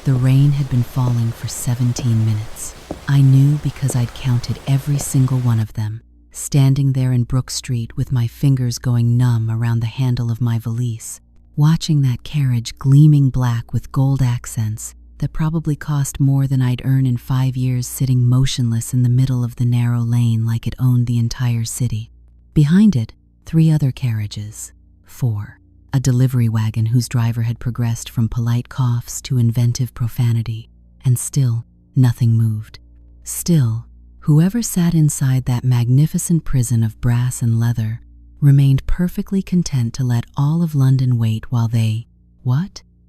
The rain had been falling for 17 minutes. I knew because I'd counted every single one of them, standing there in Brook Street with my fingers going numb around the handle of my valise, watching that carriage gleaming black with gold accents that probably cost more than I'd earn in 5 years sitting motionless in the middle of the narrow lane like it owned the entire city. Behind it, 3 other carriages. 4. A delivery wagon whose driver had progressed from polite coughs to inventive profanity, and still, nothing moved. Still, whoever sat inside that magnificent prison of brass and leather remained perfectly content to let all of London wait while they,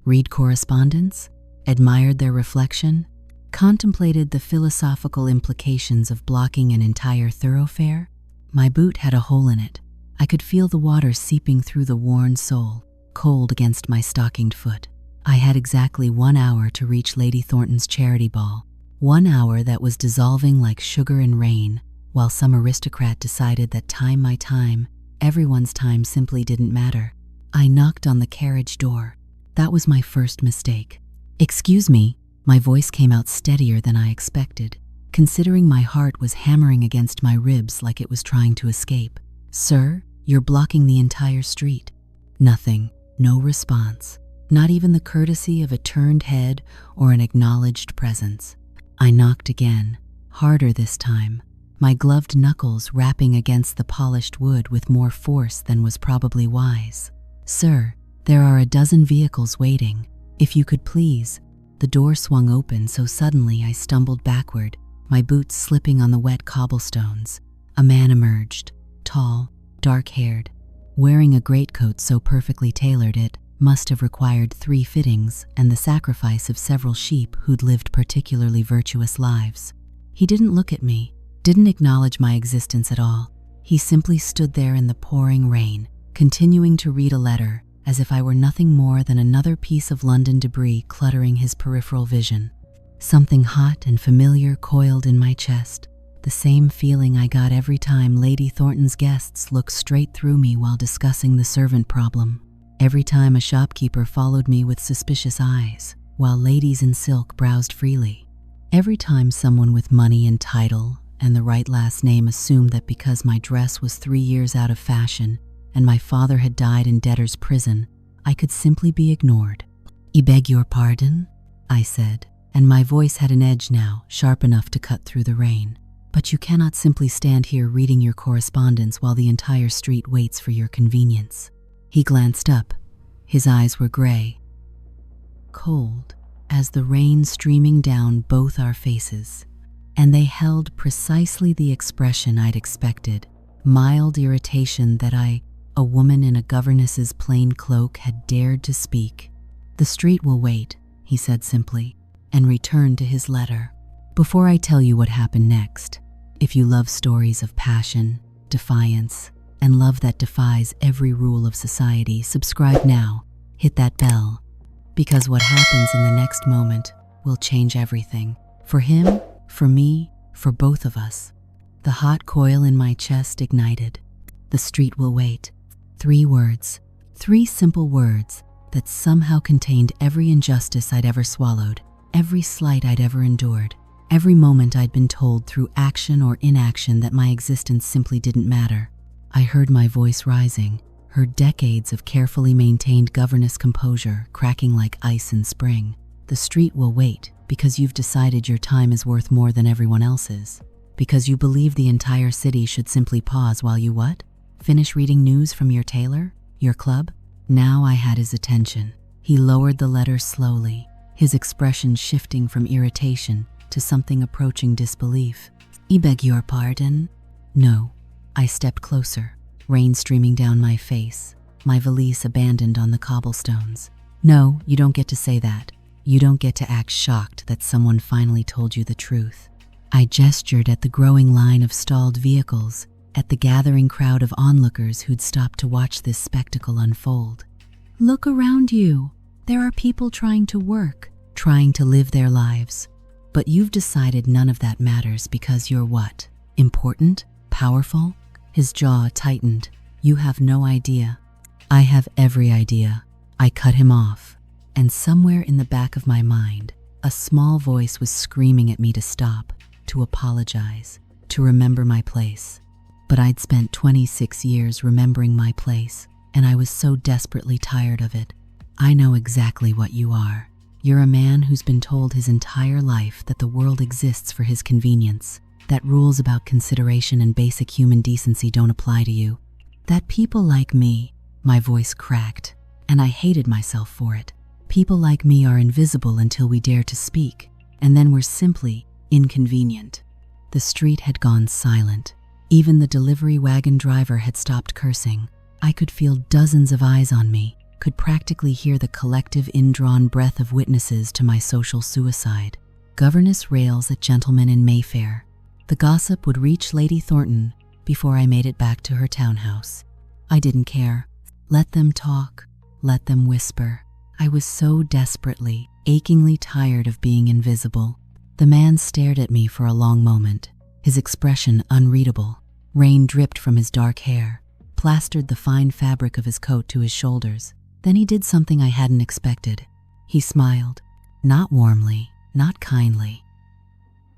read correspondence? Admired their reflection? Contemplated the philosophical implications of blocking an entire thoroughfare? My boot had a hole in it. I could feel the water seeping through the worn sole, cold against my stockinged foot. I had exactly 1 hour to reach Lady Thornton's charity ball, 1 hour that was dissolving like sugar in rain, while some aristocrat decided that my time, everyone's time simply didn't matter. I knocked on the carriage door. That was my first mistake. "Excuse me," my voice came out steadier than I expected, considering my heart was hammering against my ribs like it was trying to escape. "Sir, you're blocking the entire street." Nothing, no response, not even the courtesy of a turned head or an acknowledged presence. I knocked again, harder this time, my gloved knuckles rapping against the polished wood with more force than was probably wise. "Sir, there are a dozen vehicles waiting. If you could please." The door swung open so suddenly I stumbled backward, my boots slipping on the wet cobblestones. A man emerged, tall, dark-haired, wearing a greatcoat so perfectly tailored it must have required 3 fittings and the sacrifice of several sheep who'd lived particularly virtuous lives. He didn't look at me, didn't acknowledge my existence at all. He simply stood there in the pouring rain, continuing to read a letter, as if I were nothing more than another piece of London debris cluttering his peripheral vision. Something hot and familiar coiled in my chest, the same feeling I got every time Lady Thornton's guests looked straight through me while discussing the servant problem. Every time a shopkeeper followed me with suspicious eyes, while ladies in silk browsed freely. Every time someone with money and title and the right last name assumed that because my dress was 3 years out of fashion and my father had died in debtor's prison, I could simply be ignored. "I beg your pardon," I said, and my voice had an edge now, sharp enough to cut through the rain. "But you cannot simply stand here reading your correspondence while the entire street waits for your convenience." He glanced up. His eyes were gray, cold, as the rain streaming down both our faces, and they held precisely the expression I'd expected, mild irritation that I, a woman in a governess's plain cloak, had dared to speak. "The street will wait," he said simply, and returned to his letter. "Before I tell you what happened next, if you love stories of passion, defiance, and love that defies every rule of society, subscribe now, hit that bell, because what happens in the next moment will change everything. For him, for me, for both of us." The hot coil in my chest ignited. The street will wait. 3 words, 3 simple words that somehow contained every injustice I'd ever swallowed, every slight I'd ever endured, every moment I'd been told through action or inaction that my existence simply didn't matter. I heard my voice rising, heard decades of carefully maintained governess composure cracking like ice in spring. "The street will wait because you've decided your time is worth more than everyone else's. Because you believe the entire city should simply pause while you finish reading news from your tailor, your club?" Now I had his attention. He lowered the letter slowly, his expression shifting from irritation to something approaching disbelief. "I beg your pardon?" "No." I stepped closer, rain streaming down my face, my valise abandoned on the cobblestones. "No, you don't get to say that. You don't get to act shocked that someone finally told you the truth." I gestured at the growing line of stalled vehicles, at the gathering crowd of onlookers who'd stopped to watch this spectacle unfold. "Look around you. There are people trying to work, trying to live their lives. But you've decided none of that matters because you're important? Powerful?" His jaw tightened. "You have no idea." "I have every idea." I cut him off, and somewhere in the back of my mind, A small voice was screaming at me to stop, to apologize, to remember my place. But I'd spent 26 years remembering my place, and I was so desperately tired of it. I know exactly what you are. You're a man who's been told his entire life that the world exists for his convenience, that rules about consideration and basic human decency don't apply to you. That people like me, my voice cracked, and I hated myself for it. People like me are invisible until we dare to speak, and then we're simply inconvenient. The street had gone silent. Even the delivery wagon driver had stopped cursing. I could feel dozens of eyes on me, could practically hear the collective indrawn breath of witnesses to my social suicide. Governess rails at gentlemen in Mayfair. The gossip would reach Lady Thornton before I made it back to her townhouse. I didn't care. Let them talk, let them whisper. I was so desperately, achingly tired of being invisible. The man stared at me for a long moment, his expression unreadable. Rain dripped from his dark hair, plastered the fine fabric of his coat to his shoulders. Then he did something I hadn't expected. He smiled, not warmly, not kindly,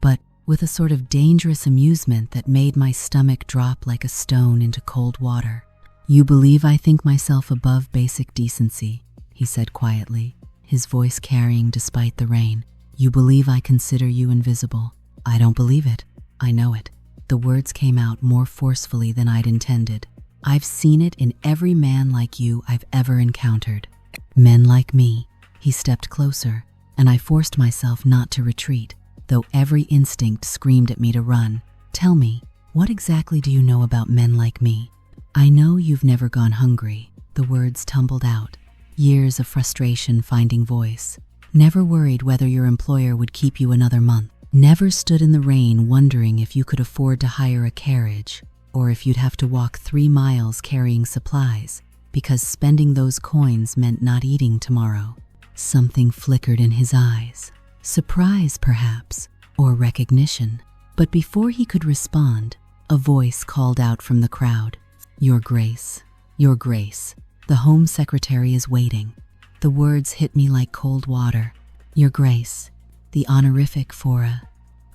but with a sort of dangerous amusement that made my stomach drop like a stone into cold water. "You believe I think myself above basic decency," he said quietly, his voice carrying despite the rain. "You believe I consider you invisible. I don't believe it. I know it." The words came out more forcefully than I'd intended. "I've seen it in every man like you I've ever encountered. Men like me." He stepped closer, and I forced myself not to retreat, though every instinct screamed at me to run. "Tell me, what exactly do you know about men like me?" "I know you've never gone hungry," the words tumbled out. Years of frustration finding voice. Never worried whether your employer would keep you another month. Never stood in the rain wondering if you could afford to hire a carriage, or if you'd have to walk 3 miles carrying supplies, because spending those coins meant not eating tomorrow. Something flickered in his eyes. Surprise, perhaps, or recognition. But before he could respond, a voice called out from the crowd. "Your Grace, Your Grace. The Home Secretary is waiting." The words hit me like cold water. "Your Grace, the honorific for a..."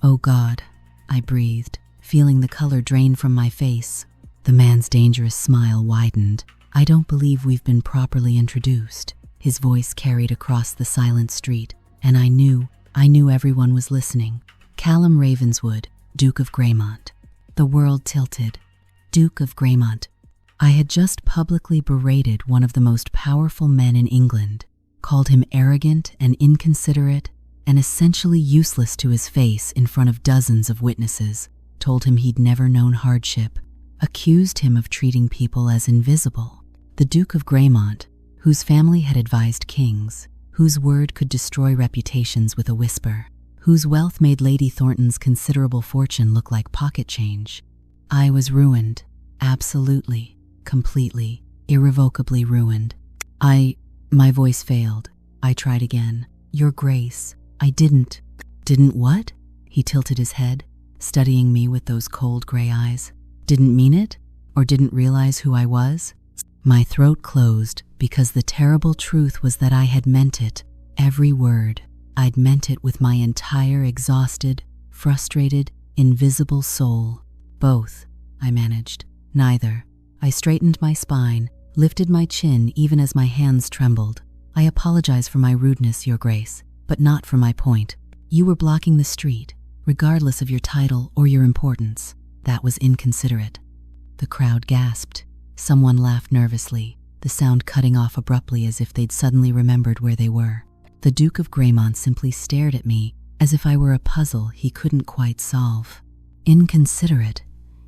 "Oh God," I breathed, feeling the color drain from my face. The man's dangerous smile widened. "I don't believe we've been properly introduced." His voice carried across the silent street, and I knew everyone was listening. Callum Ravenswood, Duke of Greymont. The world tilted. Duke of Greymont. I had just publicly berated one of the most powerful men in England, called him arrogant and inconsiderate and essentially useless to his face in front of dozens of witnesses, told him he'd never known hardship, accused him of treating people as invisible. The Duke of Greymont, whose family had advised kings, whose word could destroy reputations with a whisper, whose wealth made Lady Thornton's considerable fortune look like pocket change. I was ruined, absolutely. Completely, irrevocably ruined. My voice failed. I tried again. "Your Grace, I didn't." "Didn't what?" He tilted his head, studying me with those cold gray eyes. "Didn't mean it? Or didn't realize who I was?" My throat closed because the terrible truth was that I had meant it. Every word. I'd meant it with my entire exhausted, frustrated, invisible soul. "Both," I managed. "Neither." I straightened my spine, lifted my chin even as my hands trembled. "I apologize for my rudeness, Your Grace, but not for my point. You were blocking the street, regardless of your title or your importance. That was inconsiderate." The crowd gasped. Someone laughed nervously, the sound cutting off abruptly as if they'd suddenly remembered where they were. The Duke of Greymont simply stared at me as if I were a puzzle he couldn't quite solve. "Inconsiderate,"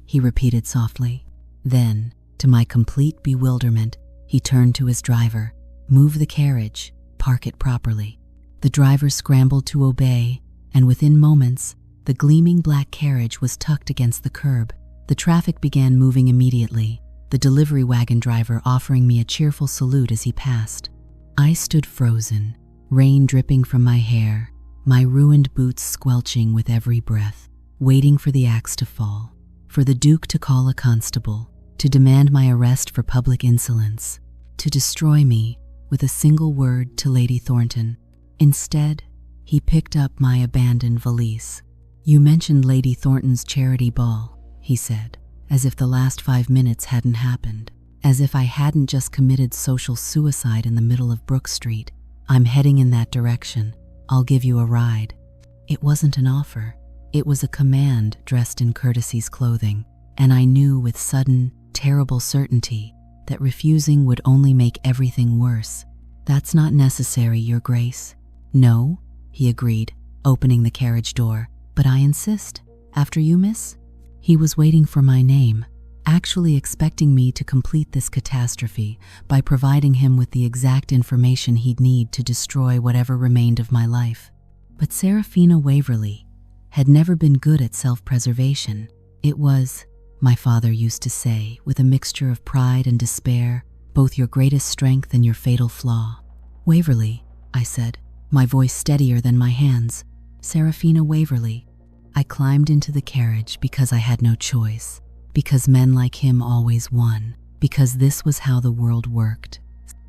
he repeated softly. Then, to my complete bewilderment, he turned to his driver. "Move the carriage, park it properly." The driver scrambled to obey, and within moments, the gleaming black carriage was tucked against the curb. The traffic began moving immediately, the delivery wagon driver offering me a cheerful salute as he passed. I stood frozen, rain dripping from my hair, my ruined boots squelching with every breath, waiting for the axe to fall, for the Duke to call a constable, to demand my arrest for public insolence, to destroy me with a single word to Lady Thornton. Instead, He picked up my abandoned valise. "You mentioned Lady Thornton's charity ball," he said, as if the last 5 minutes hadn't happened, as if I hadn't just committed social suicide in the middle of Brook Street. "I'm heading in that direction. I'll give you a ride." It wasn't an offer. It was a command dressed in courtesy's clothing, and I knew with sudden, terrible certainty that refusing would only make everything worse. "That's not necessary, Your Grace." "No," he agreed, opening the carriage door. "But I insist. After you, miss?" He was waiting for my name, actually expecting me to complete this catastrophe by providing him with the exact information he'd need to destroy whatever remained of my life. But Seraphina Waverley had never been good at self-preservation. It was, my father used to say, with a mixture of pride and despair, both your greatest strength and your fatal flaw. "Waverley," I said, my voice steadier than my hands. "Seraphina Waverley." I climbed into the carriage because I had no choice, because men like him always won, because this was how the world worked.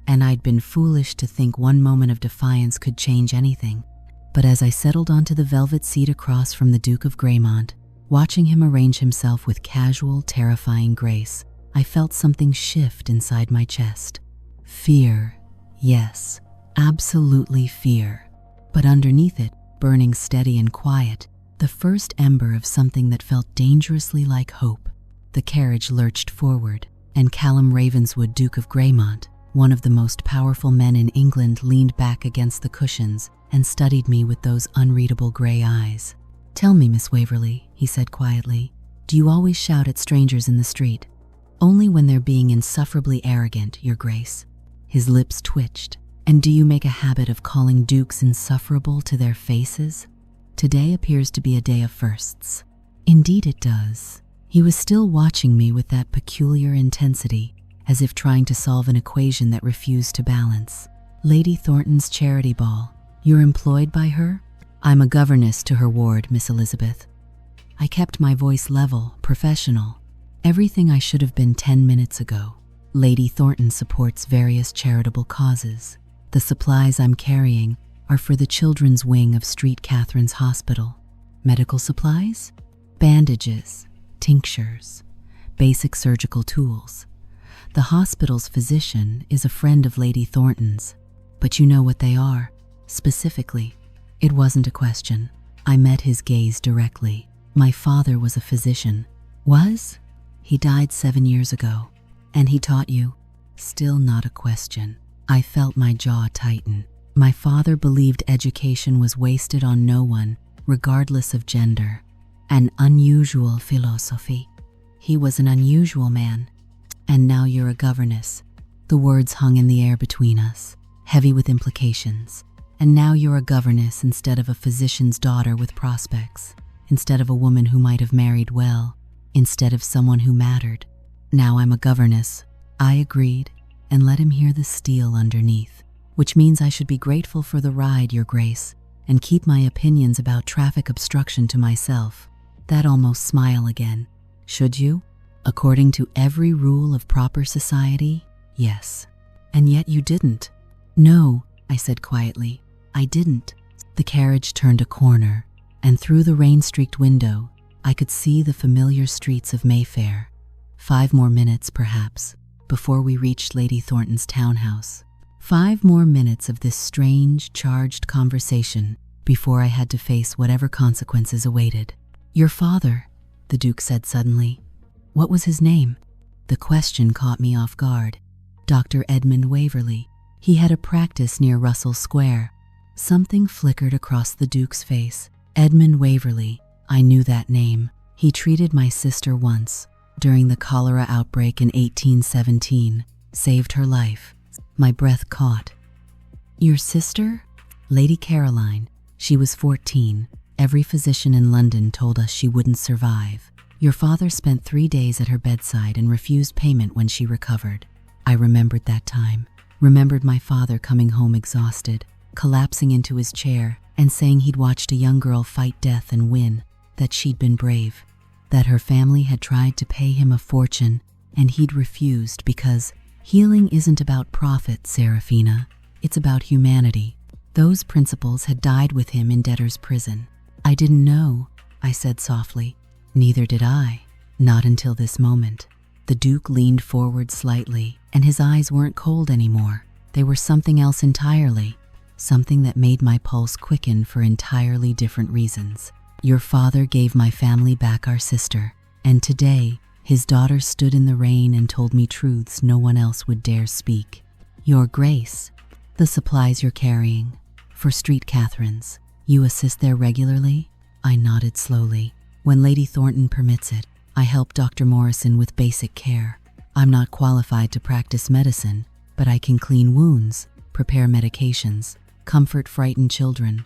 And I'd been foolish to think one moment of defiance could change anything. But as I settled onto the velvet seat across from the Duke of Greymont, watching him arrange himself with casual, terrifying grace, I felt something shift inside my chest. Fear, yes, absolutely fear. But underneath it, burning steady and quiet, the first ember of something that felt dangerously like hope. The carriage lurched forward, and Callum Ravenswood, Duke of Greymont, one of the most powerful men in England, leaned back against the cushions and studied me with those unreadable gray eyes. "Tell me, Miss Waverley," he said quietly, "do you always shout at strangers in the street?" "Only when they're being insufferably arrogant, Your Grace." His lips twitched. "And do you make a habit of calling dukes insufferable to their faces?" "Today appears to be a day of firsts." "Indeed it does." He was still watching me with that peculiar intensity, as if trying to solve an equation that refused to balance. "Lady Thornton's charity ball. You're employed by her?" "I'm a governess to her ward, Miss Elizabeth." I kept my voice level, professional. Everything I should have been 10 minutes ago. "Lady Thornton supports various charitable causes. The supplies I'm carrying are for the children's wing of St. Catherine's Hospital." "Medical supplies?" "Bandages, tinctures, basic surgical tools. The hospital's physician is a friend of Lady Thornton's, but you know what they are, specifically." It wasn't a question. I met his gaze directly. "My father was a physician." "Was?" "He died 7 years ago." "And he taught you?" Still not a question. I felt my jaw tighten. My father believed education was wasted on no one, regardless of gender. An unusual philosophy. He was an unusual man. "And now you're a governess." The words hung in the air between us, heavy with implications. "And now you're a governess instead of a physician's daughter with prospects, instead of a woman who might have married well, instead of someone who mattered." "Now I'm a governess," I agreed, and let him hear the steel underneath. "Which means I should be grateful for the ride, Your Grace, and keep my opinions about traffic obstruction to myself." That almost smile again. "Should you? According to every rule of proper society, yes. And yet you didn't." "No," I said quietly, "I didn't." The carriage turned a corner, and through the rain-streaked window, I could see the familiar streets of Mayfair. 5 more minutes, perhaps, before we reached Lady Thornton's townhouse. 5 more minutes of this strange, charged conversation before I had to face whatever consequences awaited. "Your father," the Duke said suddenly. "What was his name?" The question caught me off guard. "Dr. Edmund Waverley. He had a practice near Russell Square." Something flickered across the Duke's face. Edmund Waverley. I knew that name. He treated my sister once, during the cholera outbreak in 1817, saved her life. My breath caught. "Your sister?" "Lady Caroline. She was 14. Every physician in London told us she wouldn't survive. Your father spent 3 days at her bedside and refused payment when she recovered." I remembered that time. Remembered my father coming home exhausted, collapsing into his chair and saying he'd watched a young girl fight death and win, that she'd been brave, that her family had tried to pay him a fortune and he'd refused because healing isn't about profit, Seraphina. It's about humanity. Those principles had died with him in debtor's prison. I didn't know, I said softly. Neither did I. Not until this moment. The Duke leaned forward slightly, and his eyes weren't cold anymore. They were something else entirely. Something that made my pulse quicken for entirely different reasons. Your father gave my family back our sister, and today, his daughter stood in the rain and told me truths no one else would dare speak. Your Grace, the supplies you're carrying, for Street Catherine's, you assist there regularly? I nodded slowly. When Lady Thornton permits it, I help Dr. Morrison with basic care. I'm not qualified to practice medicine, but I can clean wounds, prepare medications, comfort frightened children.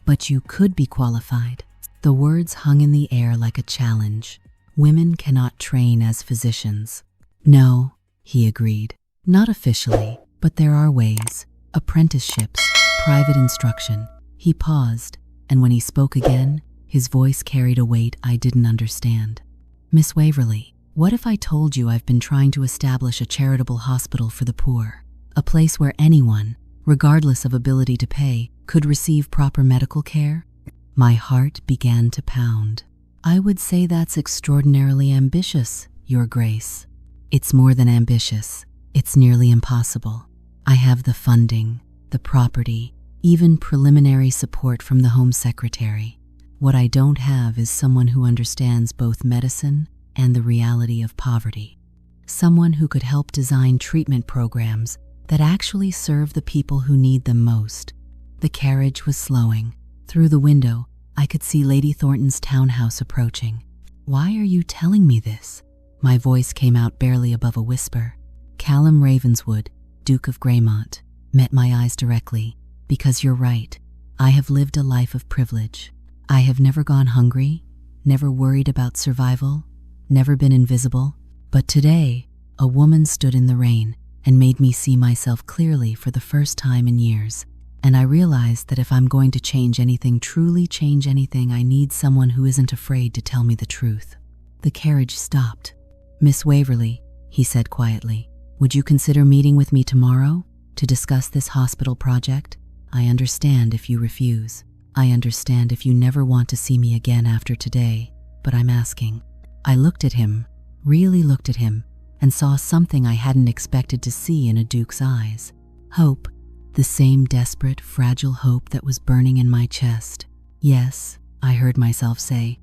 But you could be qualified. The words hung in the air like a challenge. Women cannot train as physicians. No, he agreed. Not officially, but there are ways. Apprenticeships, private instruction. He paused, and when he spoke again, his voice carried a weight I didn't understand. Miss Waverley, what if I told you I've been trying to establish a charitable hospital for the poor? A place where anyone, regardless of ability to pay, could receive proper medical care? My heart began to pound. I would say that's extraordinarily ambitious, Your Grace. It's more than ambitious. It's nearly impossible. I have the funding, the property, even preliminary support from the Home Secretary. What I don't have is someone who understands both medicine and the reality of poverty. Someone who could help design treatment programs that actually serve the people who need them most. The carriage was slowing. Through the window, I could see Lady Thornton's townhouse approaching. Why are you telling me this? My voice came out barely above a whisper. Callum Ravenswood, Duke of Greymont, met my eyes directly. Because you're right, I have lived a life of privilege. I have never gone hungry, never worried about survival, never been invisible. But today, a woman stood in the rain and made me see myself clearly for the first time in years. And I realized that if I'm going to change anything, truly change anything, I need someone who isn't afraid to tell me the truth. The carriage stopped. Miss Waverley, he said quietly, would you consider meeting with me tomorrow to discuss this hospital project? I understand if you refuse. I understand if you never want to see me again after today, but I'm asking. I looked at him, really looked at him, and saw something I hadn't expected to see in a duke's eyes. Hope. The same desperate, fragile hope that was burning in my chest. Yes, I heard myself say.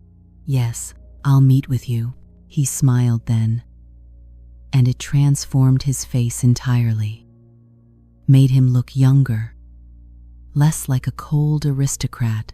Yes, I'll meet with you. He smiled then, and it transformed his face entirely. Made him look younger, less like a cold aristocrat,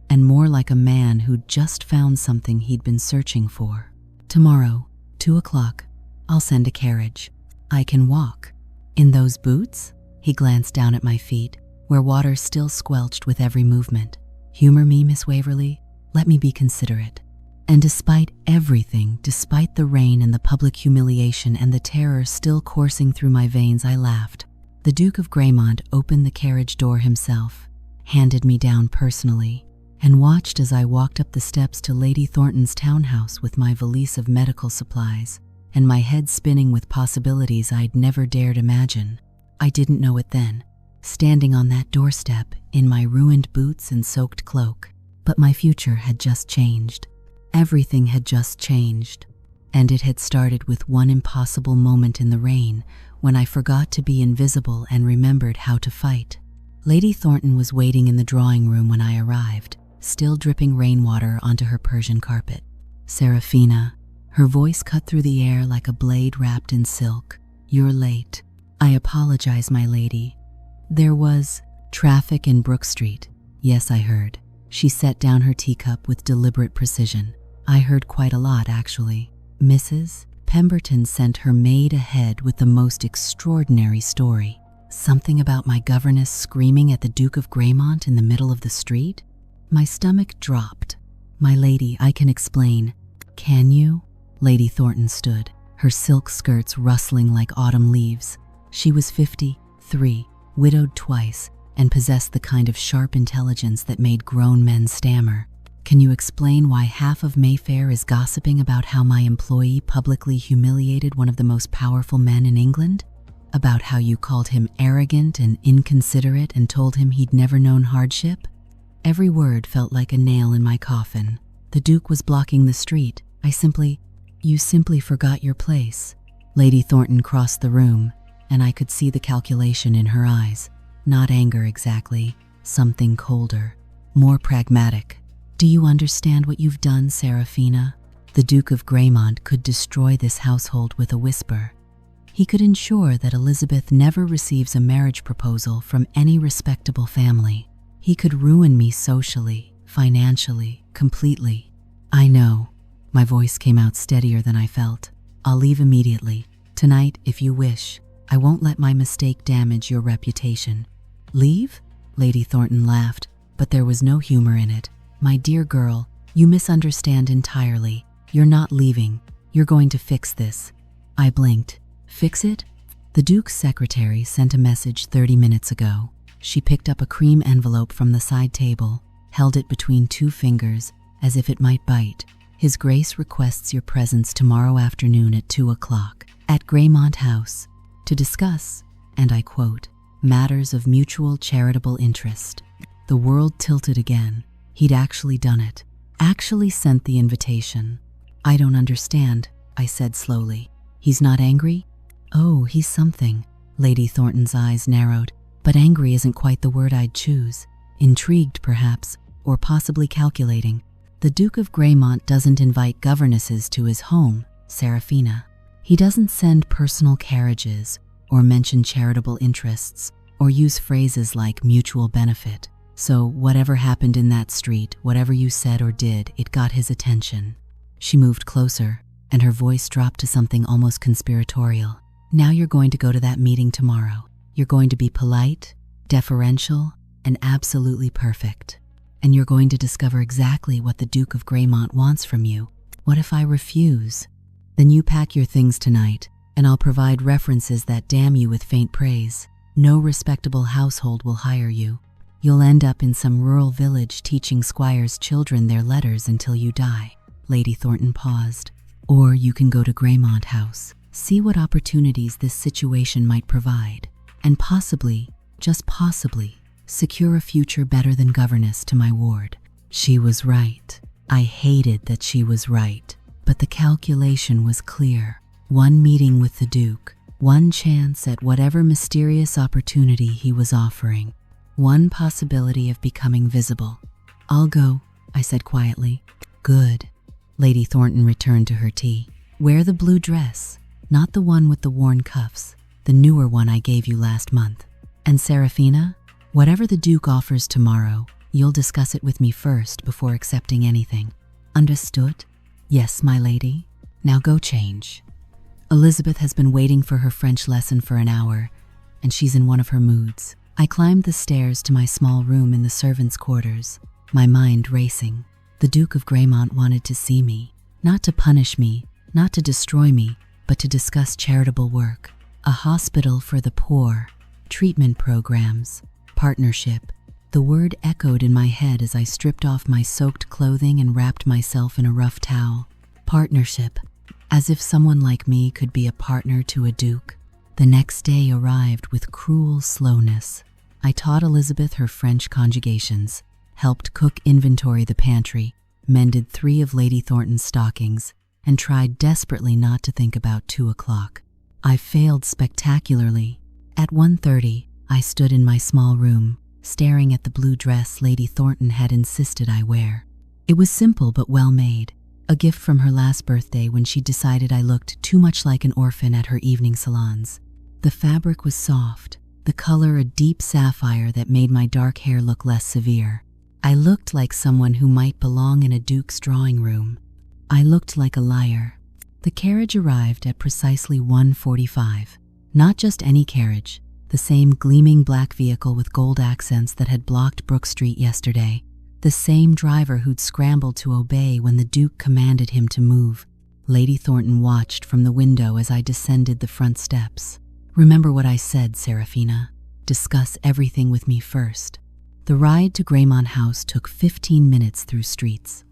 and more like a man who'd just found something he'd been searching for. Tomorrow, 2 o'clock, I'll send a carriage. I can walk. In those boots? He glanced down at my feet, where water still squelched with every movement. Humor me, Miss Waverley. Let me be considerate. And despite everything, despite the rain and the public humiliation and the terror still coursing through my veins, I laughed. The Duke of Greymont opened the carriage door himself, handed me down personally, and watched as I walked up the steps to Lady Thornton's townhouse with my valise of medical supplies, and my head spinning with possibilities I'd never dared imagine. I didn't know it then, standing on that doorstep in my ruined boots and soaked cloak. But my future had just changed. Everything had just changed. And it had started with one impossible moment in the rain when I forgot to be invisible and remembered how to fight. Lady Thornton was waiting in the drawing room when I arrived, still dripping rainwater onto her Persian carpet. Serafina, her voice cut through the air like a blade wrapped in silk. You're late. I apologize, my lady. There was traffic in Brook Street. Yes, I heard. She set down her teacup with deliberate precision. I heard quite a lot, actually. Mrs. Pemberton sent her maid ahead with the most extraordinary story. Something about my governess screaming at the Duke of Greymont in the middle of the street? My stomach dropped. My lady, I can explain. Can you? Lady Thornton stood, her silk skirts rustling like autumn leaves. She was 53, widowed twice, and possessed the kind of sharp intelligence that made grown men stammer. Can you explain why half of Mayfair is gossiping about how my employee publicly humiliated one of the most powerful men in England? About how you called him arrogant and inconsiderate and told him he'd never known hardship? Every word felt like a nail in my coffin. The Duke was blocking the street. You simply forgot your place. Lady Thornton crossed the room, and I could see the calculation in her eyes. Not anger exactly, something colder, more pragmatic. Do you understand what you've done, Serafina? The Duke of Greymont could destroy this household with a whisper. He could ensure that Elizabeth never receives a marriage proposal from any respectable family. He could ruin me socially, financially, completely. I know. My voice came out steadier than I felt. I'll leave immediately. Tonight, if you wish. I won't let my mistake damage your reputation. Leave? Lady Thornton laughed, but there was no humor in it. My dear girl, you misunderstand entirely. You're not leaving. You're going to fix this. I blinked. Fix it? The Duke's secretary sent a message 30 minutes ago. She picked up a cream envelope from the side table, held it between two fingers, as if it might bite. His Grace requests your presence tomorrow afternoon at 2 o'clock at Greymont House to discuss, and I quote, matters of mutual charitable interest. The world tilted again. He'd actually done it. Actually sent the invitation. I don't understand, I said slowly. He's not angry? Oh, he's something. Lady Thornton's eyes narrowed, but angry isn't quite the word I'd choose. Intrigued, perhaps, or possibly calculating. The Duke of Greymont doesn't invite governesses to his home, Serafina. He doesn't send personal carriages, or mention charitable interests, or use phrases like mutual benefit. So whatever happened in that street, whatever you said or did, it got his attention. She moved closer, and her voice dropped to something almost conspiratorial. Now you're going to go to that meeting tomorrow. You're going to be polite, deferential, and absolutely perfect. And you're going to discover exactly what the Duke of Greymont wants from you. What if I refuse? Then you pack your things tonight, and I'll provide references that damn you with faint praise. No respectable household will hire you. You'll end up in some rural village teaching squires' children their letters until you die. Lady Thornton paused. Or you can go to Greymont House, see what opportunities this situation might provide, and possibly, just possibly, secure a future better than governess to my ward. She was right. I hated that she was right, but the calculation was clear. One meeting with the Duke, one chance at whatever mysterious opportunity he was offering, one possibility of becoming visible. I'll go, I said quietly. Good. Lady Thornton returned to her tea. Wear the blue dress, not the one with the worn cuffs, the newer one I gave you last month. And Serafina, whatever the Duke offers tomorrow, you'll discuss it with me first before accepting anything. Understood? Yes, my lady. Now go change. Elizabeth has been waiting for her French lesson for an hour, and she's in one of her moods. I climbed the stairs to my small room in the servants' quarters, my mind racing. The Duke of Greymont wanted to see me, not to punish me, not to destroy me, but to discuss charitable work, a hospital for the poor, treatment programs, partnership. The word echoed in my head as I stripped off my soaked clothing and wrapped myself in a rough towel. Partnership, as if someone like me could be a partner to a duke. The next day arrived with cruel slowness. I taught Elizabeth her French conjugations, helped cook inventory the pantry, mended 3 of Lady Thornton's stockings, and tried desperately not to think about 2 o'clock. I failed spectacularly. At 1:30, I stood in my small room, staring at the blue dress Lady Thornton had insisted I wear. It was simple but well made, a gift from her last birthday when she decided I looked too much like an orphan at her evening salons. The fabric was soft, the color a deep sapphire that made my dark hair look less severe. I looked like someone who might belong in a duke's drawing room. I looked like a liar. The carriage arrived at precisely 1:45. Not just any carriage, the same gleaming black vehicle with gold accents that had blocked Brook Street yesterday, the same driver who'd scrambled to obey when the Duke commanded him to move. Lady Thornton watched from the window as I descended the front steps. Remember what I said, Serafina. Discuss everything with me first. The ride to Greymont House took 15 minutes through streets.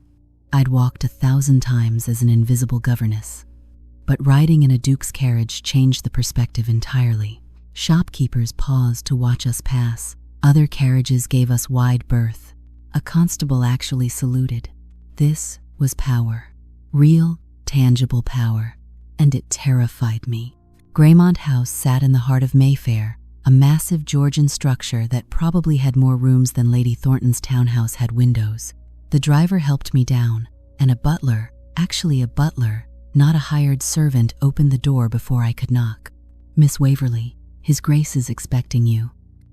I'd walked 1,000 times as an invisible governess, but riding in a duke's carriage changed the perspective entirely. Shopkeepers paused to watch us pass. Other carriages gave us wide berth. A constable actually saluted. This was power. Real, tangible power. And it terrified me. Greymont House sat in the heart of Mayfair, a massive Georgian structure that probably had more rooms than Lady Thornton's townhouse had windows. The driver helped me down, and a butler, actually a butler, not a hired servant, opened the door before I could knock. "Miss Waverley, His Grace is expecting you."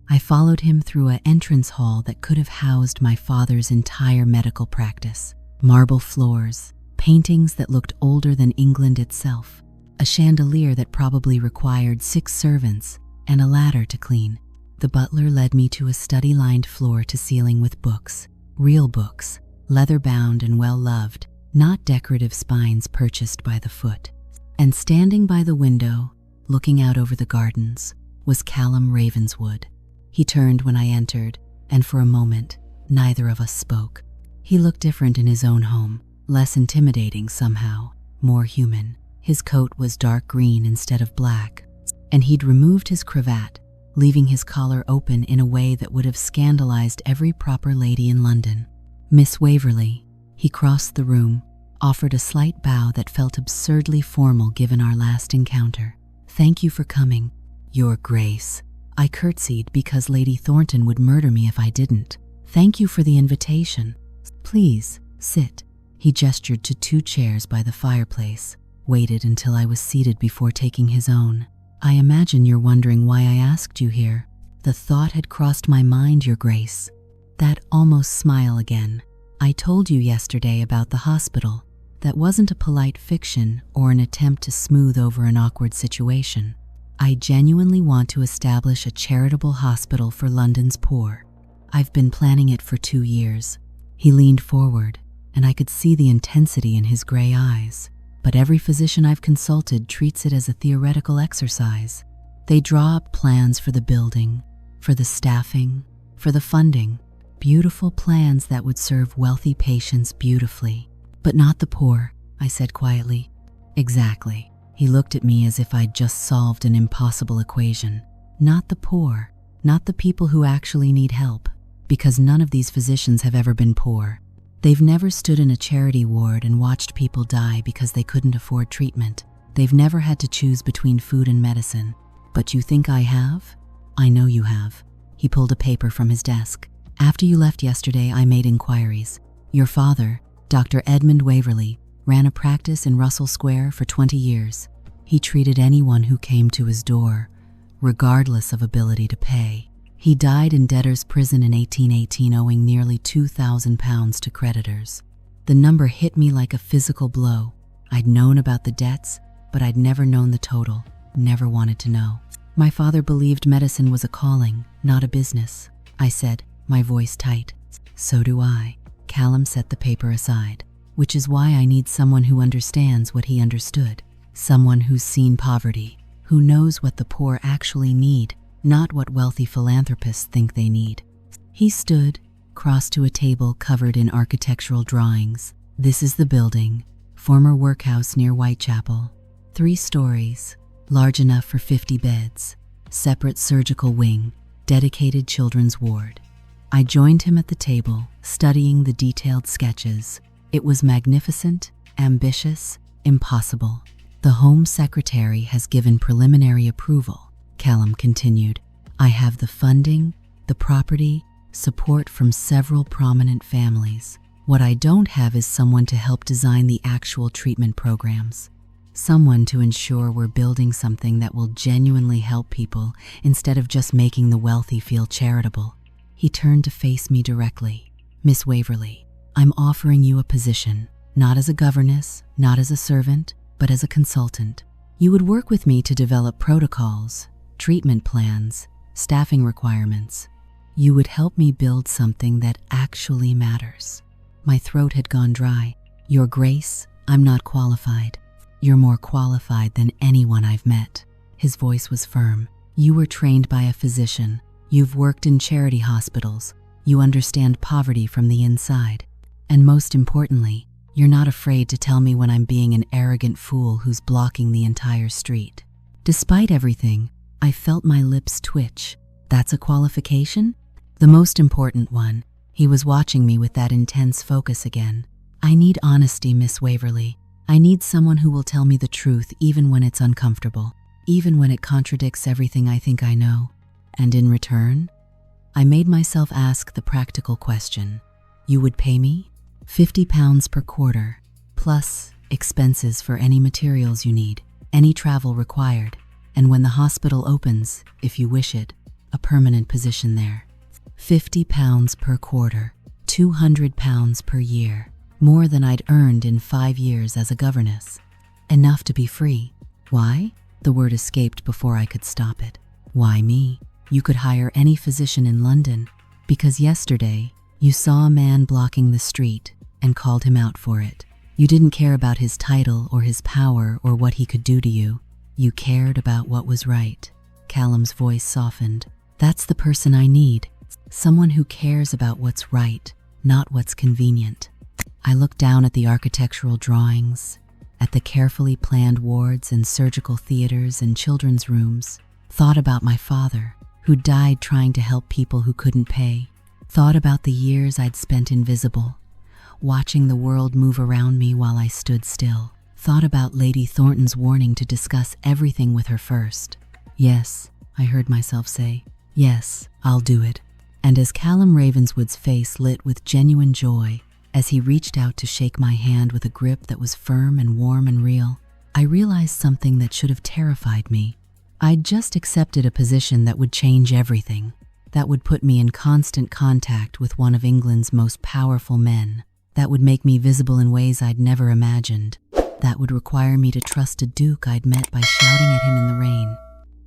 I followed him through an entrance hall that could have housed my father's entire medical practice. Marble floors, paintings that looked older than England itself, a chandelier that probably required 6 servants, and a ladder to clean. The butler led me to a study-lined floor-to-ceiling with books, real books, leather-bound and well-loved, not decorative spines purchased by the foot. And standing by the window, looking out over the gardens, was Callum Ravenswood. He turned when I entered, and for a moment, neither of us spoke. He looked different in his own home, less intimidating somehow, more human. His coat was dark green instead of black, and he'd removed his cravat, leaving his collar open in a way that would have scandalized every proper lady in London. "Miss Waverley." He crossed the room, offered a slight bow that felt absurdly formal given our last encounter. "Thank you for coming, Your Grace." I curtsied because Lady Thornton would murder me if I didn't. "Thank you for the invitation. Please, sit." He gestured to 2 chairs by the fireplace, waited until I was seated before taking his own. "I imagine you're wondering why I asked you here." The thought had crossed my mind, Your Grace. That almost smile again. "I told you yesterday about the hospital. That wasn't a polite fiction or an attempt to smooth over an awkward situation. I genuinely want to establish a charitable hospital for London's poor. I've been planning it for 2 years. He leaned forward, and I could see the intensity in his gray eyes. "But every physician I've consulted treats it as a theoretical exercise. They draw up plans for the building, for the staffing, for the funding. Beautiful plans that would serve wealthy patients beautifully. But not the poor," I said quietly. "Exactly." He looked at me as if I'd just solved an impossible equation. "Not the poor, not the people who actually need help, because none of these physicians have ever been poor. They've never stood in a charity ward and watched people die because they couldn't afford treatment. They've never had to choose between food and medicine. But you think I have? I know you have." He pulled a paper from his desk. "After you left yesterday, I made inquiries. Your father, Dr. Edmund Waverley, ran a practice in Russell Square for 20 years. He treated anyone who came to his door, regardless of ability to pay. He died in debtor's prison in 1818, owing nearly £2,000 to creditors. The number hit me like a physical blow. I'd known about the debts, but I'd never known the total, never wanted to know. My father believed medicine was a calling, not a business," I said, my voice tight. "So do I." Callum set the paper aside. "Which is why I need someone who understands what he understood. Someone who's seen poverty, who knows what the poor actually need, not what wealthy philanthropists think they need." He stood, crossed to a table covered in architectural drawings. "This is the building, former workhouse near Whitechapel. 3 stories, large enough for 50 beds, separate surgical wing, dedicated children's ward." I joined him at the table, studying the detailed sketches. It was magnificent, ambitious, impossible. "The Home Secretary has given preliminary approval," Callum continued. "I have the funding, the property, support from several prominent families. What I don't have is someone to help design the actual treatment programs. Someone to ensure we're building something that will genuinely help people instead of just making the wealthy feel charitable." He turned to face me directly. "Miss Waverley, I'm offering you a position, not as a governess, not as a servant, but as a consultant. You would work with me to develop protocols, treatment plans, staffing requirements. You would help me build something that actually matters." My throat had gone dry. "Your Grace, I'm not qualified. You're more qualified than anyone I've met." His voice was firm. "You were trained by a physician. You've worked in charity hospitals. You understand poverty from the inside. And most importantly, you're not afraid to tell me when I'm being an arrogant fool who's blocking the entire street." Despite everything, I felt my lips twitch. That's a qualification? The most important one. He was watching me with that intense focus again. I need honesty, Miss Waverly. I need someone who will tell me the truth even when it's uncomfortable, even when it contradicts everything I think I know. And in return, I made myself ask the practical question. You would pay me? £50 per quarter, plus expenses for any materials you need, any travel required, and when the hospital opens, if you wish it, a permanent position there. £50 per quarter, £200 per year, more than I'd earned in 5 years as a governess. Enough to be free. Why? The word escaped before I could stop it. Why me? You could hire any physician in London, because yesterday you saw a man blocking the street and called him out for it. You didn't care about his title or his power or what he could do to you. You cared about what was right. Callum's voice softened. That's the person I need. Someone who cares about what's right, not what's convenient. I looked down at the architectural drawings, at the carefully planned wards and surgical theaters and children's rooms, thought about my father, who died trying to help people who couldn't pay, thought about the years I'd spent invisible, watching the world move around me while I stood still, thought about Lady Thornton's warning to discuss everything with her first. Yes, I heard myself say, yes, I'll do it. And as Callum Ravenswood's face lit with genuine joy, as he reached out to shake my hand with a grip that was firm and warm and real, I realized something that should have terrified me. I'd just accepted a position that would change everything, that would put me in constant contact with one of England's most powerful men, that would make me visible in ways I'd never imagined, that would require me to trust a duke I'd met by shouting at him in the rain.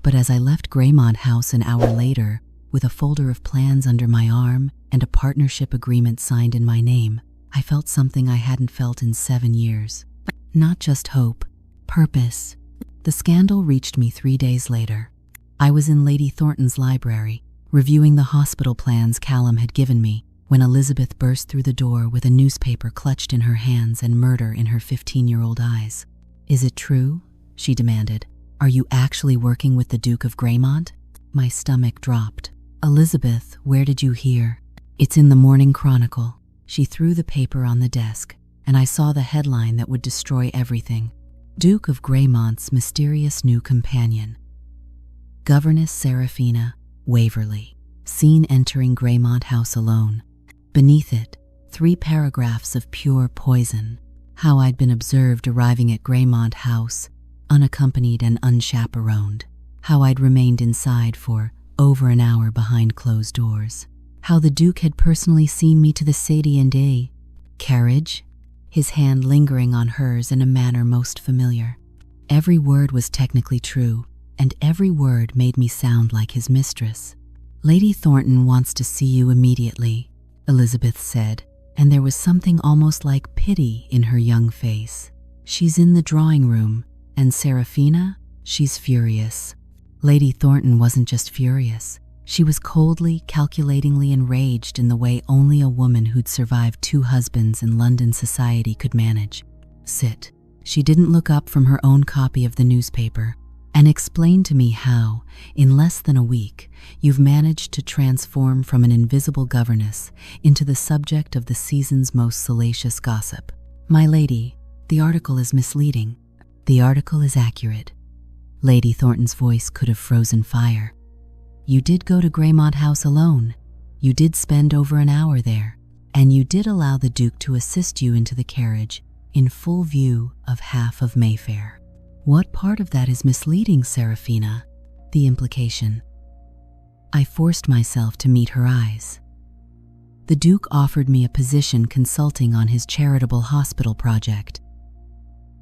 But as I left Greymont House an hour later, with a folder of plans under my arm and a partnership agreement signed in my name, I felt something I hadn't felt in 7 years. Not just hope, purpose. The scandal reached me 3 days later. I was in Lady Thornton's library, reviewing the hospital plans Callum had given me, when Elizabeth burst through the door with a newspaper clutched in her hands and murder in her 15-year-old eyes. Is it true? She demanded. Are you actually working with the Duke of Greymont? My stomach dropped. Elizabeth, where did you hear? It's in the Morning Chronicle. She threw the paper on the desk, and I saw the headline that would destroy everything. Duke of Greymont's mysterious new companion. Governess Seraphina Waverly, seen entering Greymont House alone. Beneath it, 3 paragraphs of pure poison. How I'd been observed arriving at Greymont House, unaccompanied and unchaperoned. How I'd remained inside for over an hour behind closed doors. How the Duke had personally seen me to the Sadie and A carriage, his hand lingering on hers in a manner most familiar. Every word was technically true, and every word made me sound like his mistress. Lady Thornton wants to see you immediately, Elizabeth said, and there was something almost like pity in her young face. She's in the drawing room, and Seraphina, she's furious. Lady Thornton wasn't just furious. She was coldly, calculatingly enraged in the way only a woman who'd survived 2 husbands in London society could manage. Sit. She didn't look up from her own copy of the newspaper and explained to me how, in less than a week, you've managed to transform from an invisible governess into the subject of the season's most salacious gossip. My lady, the article is misleading. The article is accurate. Lady Thornton's voice could have frozen fire. You did go to Greymont House alone. You did spend over an hour there, and you did allow the Duke to assist you into the carriage in full view of half of Mayfair. What part of that is misleading, Seraphina? The implication. I forced myself to meet her eyes. The Duke offered me a position consulting on his charitable hospital project.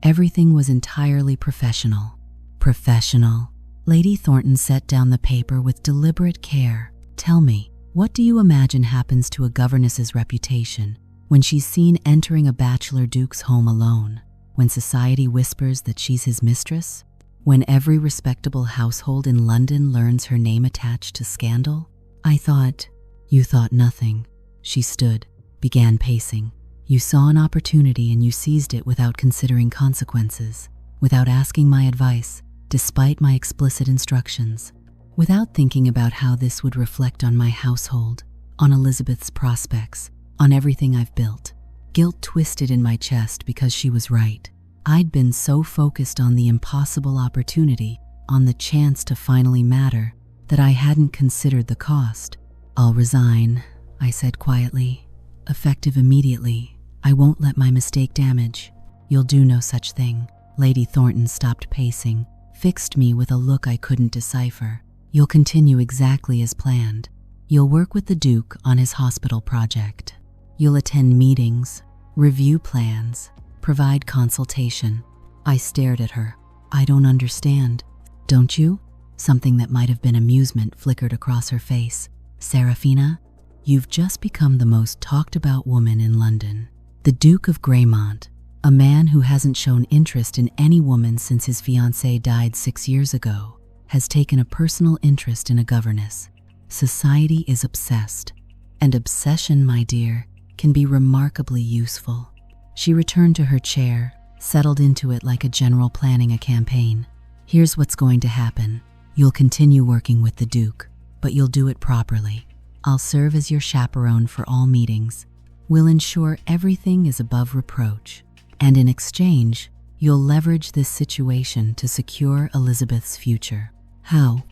Everything was entirely professional. Professional. Lady Thornton set down the paper with deliberate care. Tell me, what do you imagine happens to a governess's reputation when she's seen entering a bachelor duke's home alone? When society whispers that she's his mistress? When every respectable household in London learns her name attached to scandal? I thought, you thought nothing. She stood, began pacing. You saw an opportunity and you seized it without considering consequences, without asking my advice, despite my explicit instructions. without thinking about how this would reflect on my household, on Elizabeth's prospects, on everything I've built. Guilt twisted in my chest because she was right. I'd been so focused on the impossible opportunity, on the chance to finally matter, that I hadn't considered the cost. "I'll resign," I said quietly. "Effective immediately. I won't let my mistake damage." "You'll do no such thing." Lady Thornton stopped pacing, fixed me with a look I couldn't decipher. "You'll continue exactly as planned. You'll work with the Duke on his hospital project. You'll attend meetings, review plans, provide consultation." I stared at her. "I don't understand." "Don't you?" Something that might have been amusement flickered across her face. "Serafina, you've just become the most talked about woman in London. The Duke of Greymont, a man who hasn't shown interest in any woman since his fiancée died 6 years ago, has taken a personal interest in a governess. Society is obsessed, and obsession, my dear, can be remarkably useful." She returned to her chair, settled into it like a general planning a campaign. "Here's what's going to happen. You'll continue working with the Duke, but you'll do it properly. I'll serve as your chaperone for all meetings. We'll ensure everything is above reproach. And in exchange, you'll leverage this situation to secure Elizabeth's future." "How?"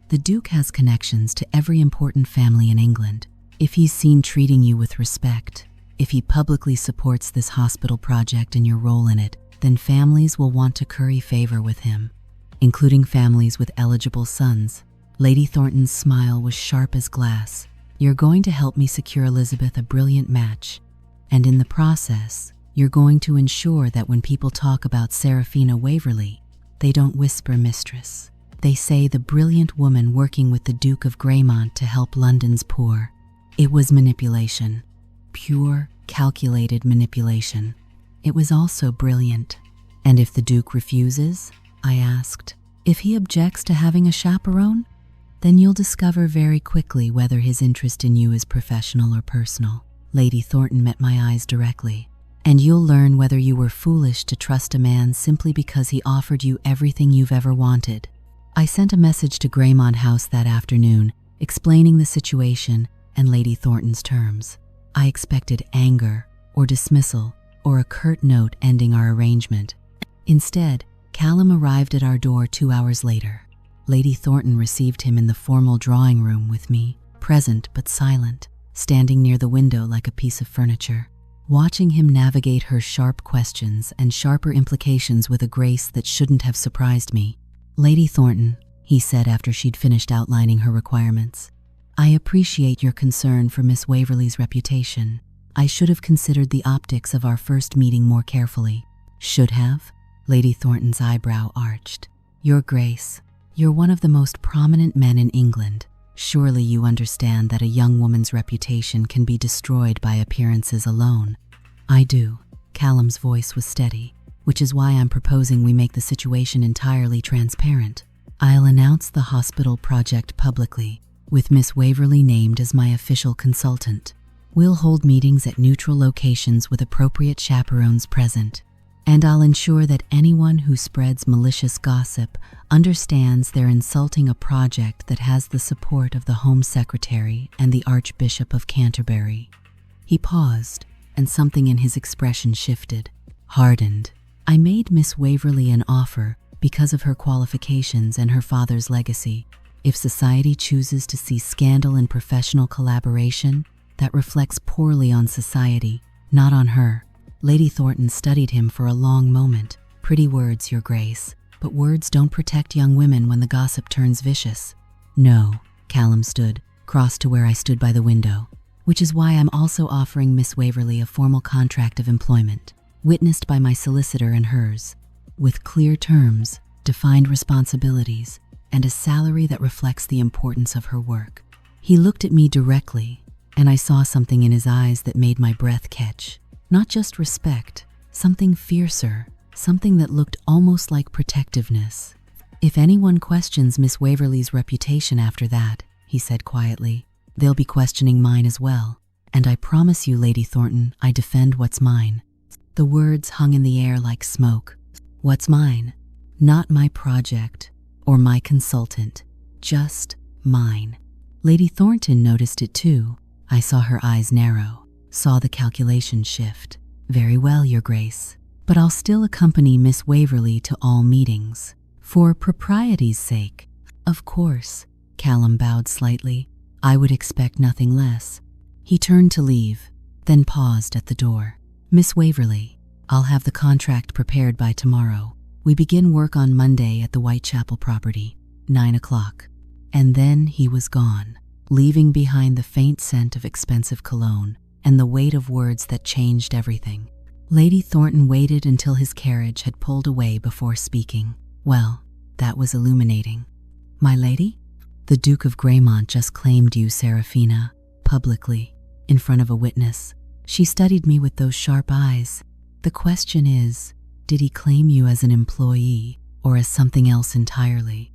"The Duke has connections to every important family in England. If he's seen treating you with respect, if he publicly supports this hospital project and your role in it, then families will want to curry favor with him, including families with eligible sons." Lady Thornton's smile was sharp as glass. "You're going to help me secure Elizabeth a brilliant match, and in the process, you're going to ensure that when people talk about Serafina Waverley, they don't whisper mistress. They say the brilliant woman working with the Duke of Greymont to help London's poor." It was manipulation. Pure, calculated manipulation. It was also brilliant. "And if the Duke refuses?" I asked. "If he objects to having a chaperone? Then you'll discover very quickly whether his interest in you is professional or personal." Lady Thornton met my eyes directly. "And you'll learn whether you were foolish to trust a man simply because he offered you everything you've ever wanted." I sent a message to Greymont House that afternoon, explaining the situation and Lady Thornton's terms. I expected anger or dismissal or a curt note ending our arrangement. Instead, Callum arrived at our door 2 hours later. Lady Thornton received him in the formal drawing room with me, present but silent, standing near the window like a piece of furniture. Watching him navigate her sharp questions and sharper implications with a grace that shouldn't have surprised me. "Lady Thornton," he said after she'd finished outlining her requirements, "I appreciate your concern for Miss Waverley's reputation. I should have considered the optics of our first meeting more carefully." "Should have?" Lady Thornton's eyebrow arched. "Your Grace, you're one of the most prominent men in England. Surely you understand that a young woman's reputation can be destroyed by appearances alone." "I do." Callum's voice was steady, which is why I'm proposing we make the situation entirely transparent. I'll announce the hospital project publicly, with Miss Waverley named as my official consultant. We'll hold meetings at neutral locations with appropriate chaperones present, and I'll ensure that anyone who spreads malicious gossip understands they're insulting a project that has the support of the Home Secretary and the Archbishop of Canterbury. He paused, and something in his expression shifted, hardened. "I made Miss Waverley an offer because of her qualifications and her father's legacy. If society chooses to see scandal in professional collaboration, that reflects poorly on society, not on her." Lady Thornton studied him for a long moment. "Pretty words, Your Grace, but words don't protect young women when the gossip turns vicious." "No." Callum stood, crossed to where I stood by the window. "Which is why I'm also offering Miss Waverley a formal contract of employment, witnessed by my solicitor and hers, with clear terms, defined responsibilities, and a salary that reflects the importance of her work." He looked at me directly, and I saw something in his eyes that made my breath catch. Not just respect, something fiercer, something that looked almost like protectiveness. "If anyone questions Miss Waverley's reputation after that," he said quietly, "they'll be questioning mine as well. And I promise you, Lady Thornton, I defend what's mine." The words hung in the air like smoke. What's mine? Not my project or my consultant, just Mine. Lady Thornton noticed it too. I saw her eyes narrow, saw the calculation shift. Very well, Your Grace, but I'll still accompany Miss Waverley to all meetings. For propriety's sake. Of course. Callum bowed slightly. I would expect nothing less. He turned to leave, then paused at the door. Miss Waverley, I'll have the contract prepared by tomorrow. We begin work on Monday at the Whitechapel property, 9 o'clock. And then he was gone, leaving behind the faint scent of expensive cologne and the weight of words that changed everything. Lady Thornton waited until his carriage had pulled away before speaking. Well, that was illuminating. My lady? The Duke of Greymont just claimed you, Seraphina, publicly, in front of a witness. She studied me with those sharp eyes. The question is, did he claim you as an employee or as something else entirely?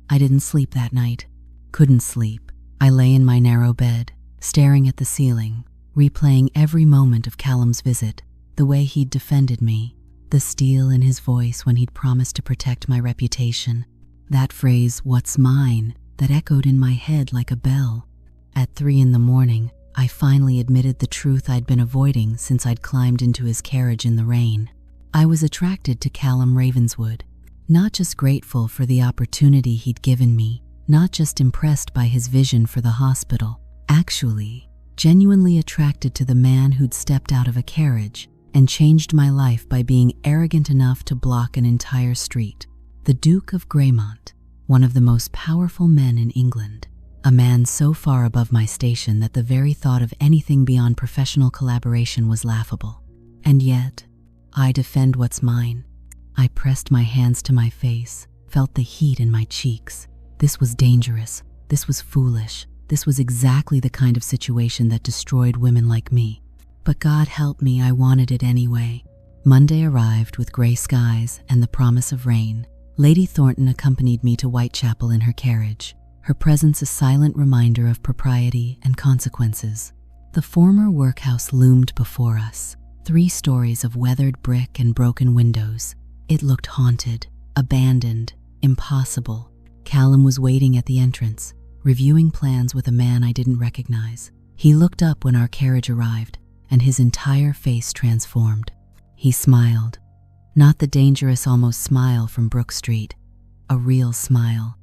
I didn't sleep that night. Couldn't sleep. I lay in my narrow bed, staring at the ceiling, replaying every moment of Callum's visit, the way he'd defended me, the steel in his voice when he'd promised to protect my reputation, that phrase, "What's mine?" that echoed in my head like a bell. At 3 in the morning, I finally admitted the truth I'd been avoiding since I'd climbed into his carriage in the rain. I was attracted to Callum Ravenswood, not just grateful for the opportunity he'd given me, not just impressed by his vision for the hospital, actually, genuinely attracted to the man who'd stepped out of a carriage and changed my life by being arrogant enough to block an entire street. The Duke of Greymont, one of the most powerful men in England, a man so far above my station that the very thought of anything beyond professional collaboration was laughable. And yet, I defend what's mine. I pressed my hands to my face, felt the heat in my cheeks. This was dangerous. This was foolish. This was exactly the kind of situation that destroyed women like me. But God help me, I wanted it anyway. Monday arrived with gray skies and the promise of rain. Lady Thornton accompanied me to Whitechapel in her carriage, her presence a silent reminder of propriety and consequences. The former workhouse loomed before us, 3 stories of weathered brick and broken windows. It looked haunted, abandoned, impossible. Callum was waiting at the entrance, reviewing plans with a man I didn't recognize. He looked up when our carriage arrived, and his entire face transformed. He smiled. Not the dangerous almost smile from Brook Street, a real smile,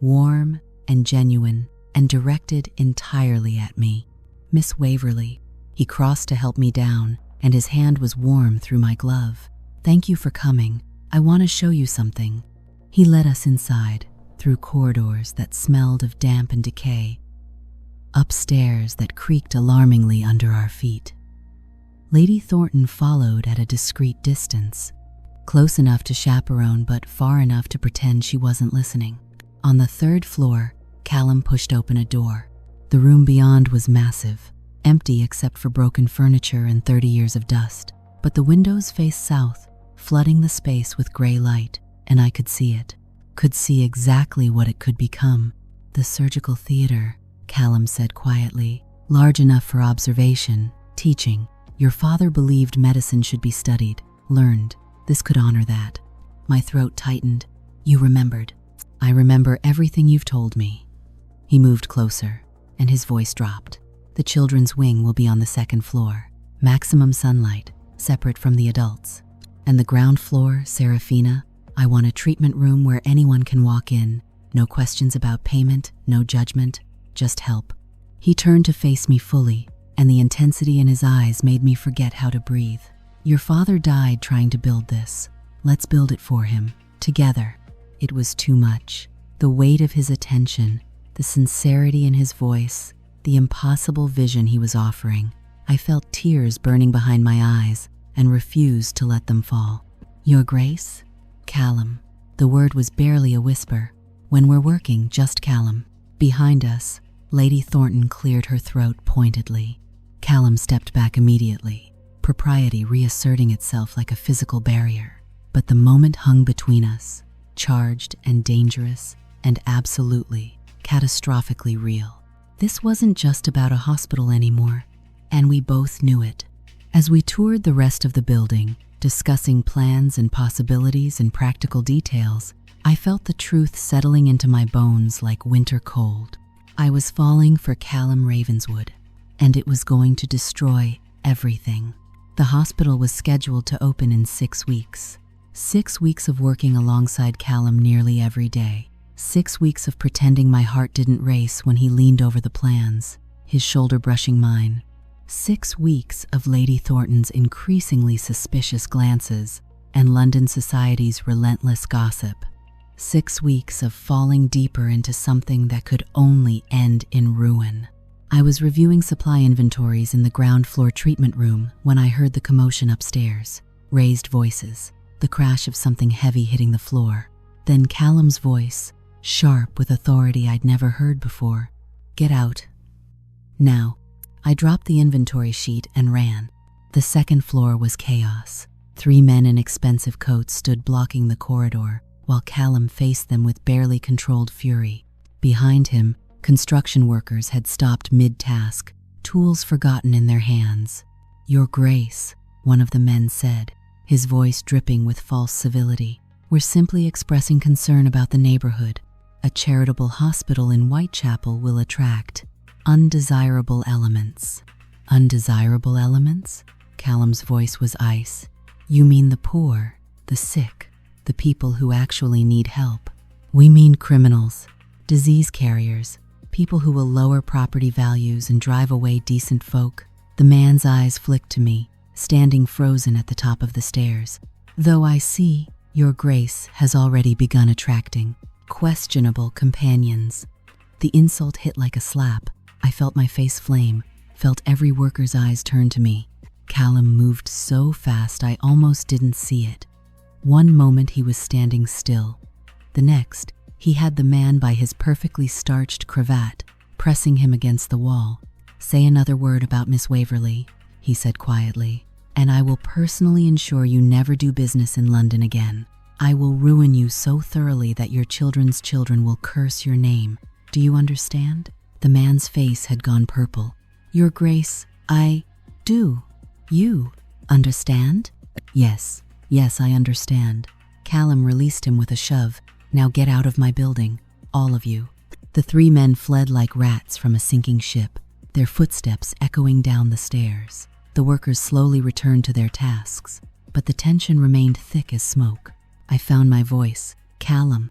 warm and genuine and directed entirely at me. Miss Waverley. He crossed to help me down, and his hand was warm through my glove. Thank you for coming. I want to show you something. He led us inside, through corridors that smelled of damp and decay, upstairs that creaked alarmingly under our feet. Lady Thornton followed at a discreet distance, close enough to chaperone but far enough to pretend she wasn't listening. On the 3rd floor, Callum pushed open a door. The room beyond was massive, empty except for broken furniture and 30 years of dust. But the windows faced south, flooding the space with gray light, and I could see it. Could see exactly what it could become. The surgical theater, Callum said quietly, large enough for observation, teaching. Your father believed medicine should be studied, learned. This could honor that. My throat tightened. You remembered. I remember everything you've told me. He moved closer, and his voice dropped. The children's wing will be on the 2nd floor. Maximum sunlight, separate from the adults. And the ground floor, Seraphina, I want a treatment room where anyone can walk in. No questions about payment, no judgment, just help. He turned to face me fully, and the intensity in his eyes made me forget how to breathe. Your father died trying to build this. Let's build it for him, together. It was too much. The weight of his attention, the sincerity in his voice, the impossible vision he was offering. I felt tears burning behind my eyes and refused to let them fall. Your Grace? Callum. The word was barely a whisper. When we're working, just Callum. Behind us, Lady Thornton cleared her throat pointedly. Callum stepped back immediately, propriety reasserting itself like a physical barrier. But the moment hung between us, charged and dangerous and absolutely, catastrophically real. This wasn't just about a hospital anymore, and we both knew it. As we toured the rest of the building, discussing plans and possibilities and practical details, I felt the truth settling into my bones like winter cold. I was falling for Callum Ravenswood, and it was going to destroy everything. The hospital was scheduled to open in 6 weeks. 6 weeks of working alongside Callum nearly every day. 6 weeks of pretending my heart didn't race when he leaned over the plans, his shoulder brushing mine. 6 weeks of Lady Thornton's increasingly suspicious glances and London society's relentless gossip. 6 weeks of falling deeper into something that could only end in ruin. I was reviewing supply inventories in the ground floor treatment room when I heard the commotion upstairs. Raised voices, the crash of something heavy hitting the floor. Then Callum's voice, sharp with authority I'd never heard before. "Get out. Now." I dropped the inventory sheet and ran. The second floor was chaos. 3 men in expensive coats stood blocking the corridor, while Callum faced them with barely controlled fury. Behind him, construction workers had stopped mid-task, tools forgotten in their hands. "Your Grace," one of the men said, his voice dripping with false civility. "We're simply expressing concern about the neighborhood. A charitable hospital in Whitechapel will attract undesirable elements." "Undesirable elements?" Callum's voice was ice. "You mean the poor, the sick, the people who actually need help." "We mean criminals, disease carriers, people who will lower property values and drive away decent folk." The man's eyes flicked to me, standing frozen at the top of the stairs. "Though I see your Grace has already begun attracting questionable companions." The insult hit like a slap. I felt my face flame, felt every worker's eyes turn to me. Callum moved so fast I almost didn't see it. One moment he was standing still. The next, he had the man by his perfectly starched cravat, pressing him against the wall. "Say another word about Miss Waverley," he said quietly, "and I will personally ensure you never do business in London again. I will ruin you so thoroughly that your children's children will curse your name. Do you understand?" The man's face had gone purple. "Your Grace, I do. You understand?" Yes, I understand." Callum released him with a shove. "Now get out of my building, all of you." The 3 men fled like rats from a sinking ship, their footsteps echoing down the stairs. The workers slowly returned to their tasks, but the tension remained thick as smoke. I found my voice. "Callum."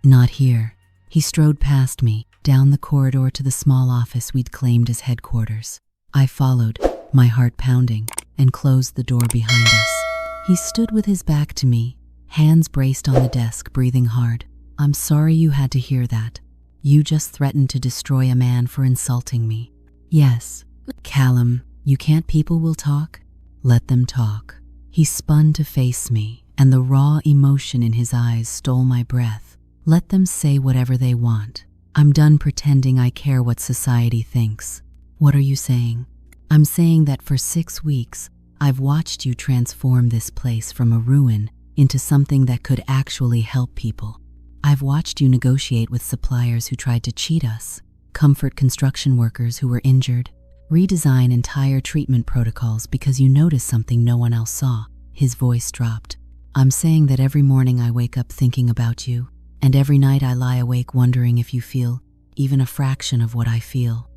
"Not here." He strode past me, down the corridor to the small office we'd claimed as headquarters. I followed, my heart pounding, and closed the door behind us. He stood with his back to me, hands braced on the desk, breathing hard. "I'm sorry you had to hear that. You just threatened to destroy a man for insulting me." "Yes." "Callum, you can't. People will talk. Let them talk." He spun to face me, and the raw emotion in his eyes stole my breath. "Let them say whatever they want. I'm done pretending I care what society thinks." "What are you saying?" "I'm saying that for 6 weeks, I've watched you transform this place from a ruin into something that could actually help people. I've watched you negotiate with suppliers who tried to cheat us, comfort construction workers who were injured, redesign entire treatment protocols because you noticed something no one else saw." His voice dropped. "I'm saying that every morning I wake up thinking about you, and every night I lie awake wondering if you feel even a fraction of what I feel."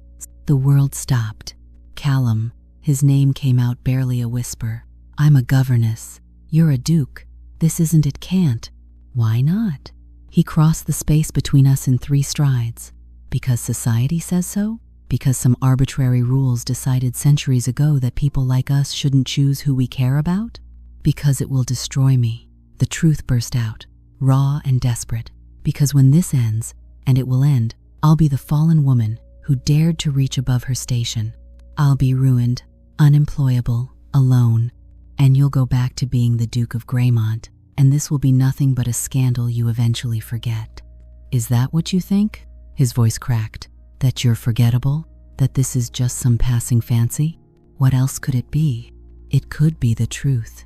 The world stopped. "Callum," his name came out barely a whisper. "I'm a governess. You're a duke. This isn't. It can't." "Why not?" He crossed the space between us in 3 strides. "Because society says so? Because some arbitrary rules decided centuries ago that people like us shouldn't choose who we care about? Because it will destroy me." The truth burst out, raw and desperate. "Because when this ends, and it will end, I'll be the fallen woman who dared to reach above her station. I'll be ruined, unemployable, alone, and you'll go back to being the Duke of Greymont, and this will be nothing but a scandal you eventually forget." "Is that what you think?" His voice cracked. "That you're forgettable? That this is just some passing fancy? What else could it be?" "It could be the truth."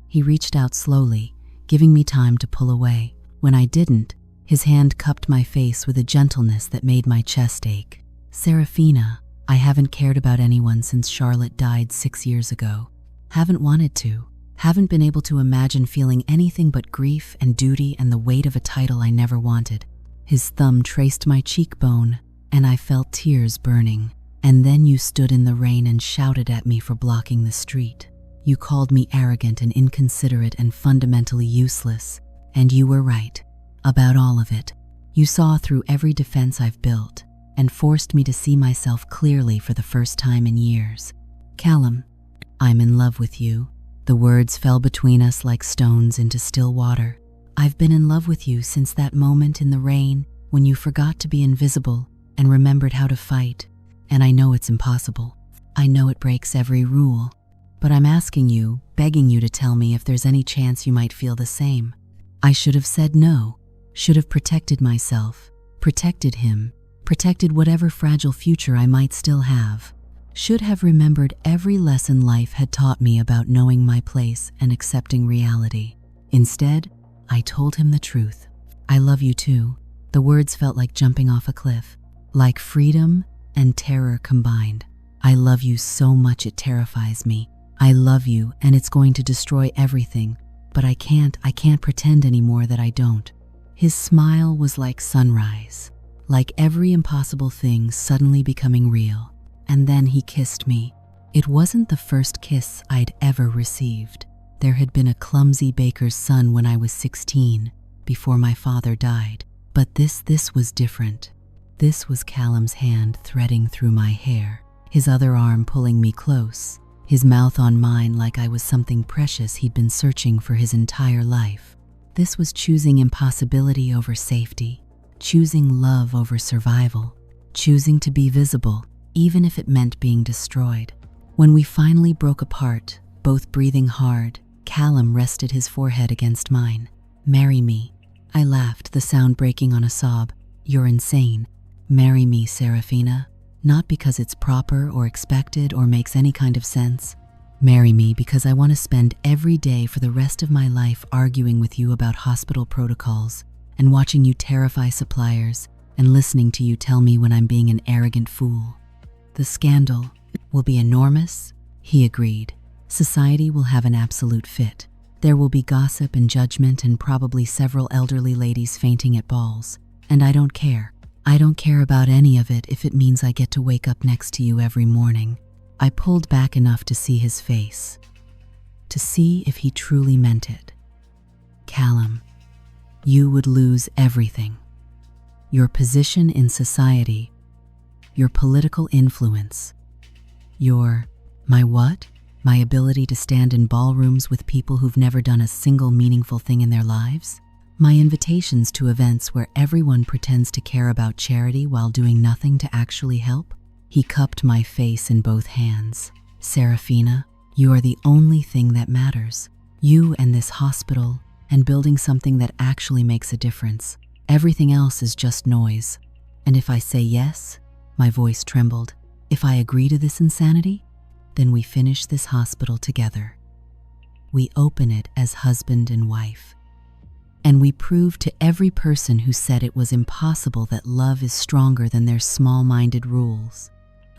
He reached out slowly, giving me time to pull away. When I didn't, his hand cupped my face with a gentleness that made my chest ache. "Serafina, I haven't cared about anyone since Charlotte died 6 years ago. Haven't wanted to. Haven't been able to imagine feeling anything but grief and duty and the weight of a title I never wanted." His thumb traced my cheekbone, and I felt tears burning. And then you stood in the rain and shouted at me for blocking the street. You called me arrogant and inconsiderate and fundamentally useless. And you were right about all of it. You saw through every defense I've built and forced me to see myself clearly for the first time in years. Callum, I'm in love with you. The words fell between us like stones into still water. I've been in love with you since that moment in the rain when you forgot to be invisible and remembered how to fight. And I know it's impossible. I know it breaks every rule. But I'm asking you, begging you to tell me if there's any chance you might feel the same. I should have said no, should have protected myself, protected him, protected whatever fragile future I might still have. Should have remembered every lesson life had taught me about knowing my place and accepting reality. Instead, I told him the truth. I love you too. The words felt like jumping off a cliff, like freedom and terror combined. I love you so much it terrifies me. I love you and it's going to destroy everything, but I can't pretend anymore that I don't. His smile was like sunrise, like every impossible thing suddenly becoming real. And then he kissed me. It wasn't the first kiss I'd ever received. There had been a clumsy baker's son when I was 16, before my father died. But this was different. This was Callum's hand threading through my hair, his other arm pulling me close, his mouth on mine like I was something precious he'd been searching for his entire life. This was choosing impossibility over safety, choosing love over survival, choosing to be visible, even if it meant being destroyed. When we finally broke apart, both breathing hard, Callum rested his forehead against mine. Marry me. I laughed, the sound breaking on a sob. You're insane. Marry me, Serafina. Not because it's proper or expected or makes any kind of sense. Marry me because I want to spend every day for the rest of my life arguing with you about hospital protocols and watching you terrify suppliers and listening to you tell me when I'm being an arrogant fool. The scandal will be enormous, he agreed. Society will have an absolute fit. There will be gossip and judgment and probably several elderly ladies fainting at balls. And I don't care. I don't care about any of it if it means I get to wake up next to you every morning. I pulled back enough to see his face, to see if he truly meant it. Callum, you would lose everything. Your position in society, your political influence, my what? My ability to stand in ballrooms with people who've never done a single meaningful thing in their lives? My invitations to events where everyone pretends to care about charity while doing nothing to actually help? He cupped my face in both hands. Serafina, you are the only thing that matters. You and this hospital, and building something that actually makes a difference. Everything else is just noise. And if I say yes, my voice trembled, if I agree to this insanity, then we finish this hospital together. We open it as husband and wife. And we prove to every person who said it was impossible that love is stronger than their small-minded rules.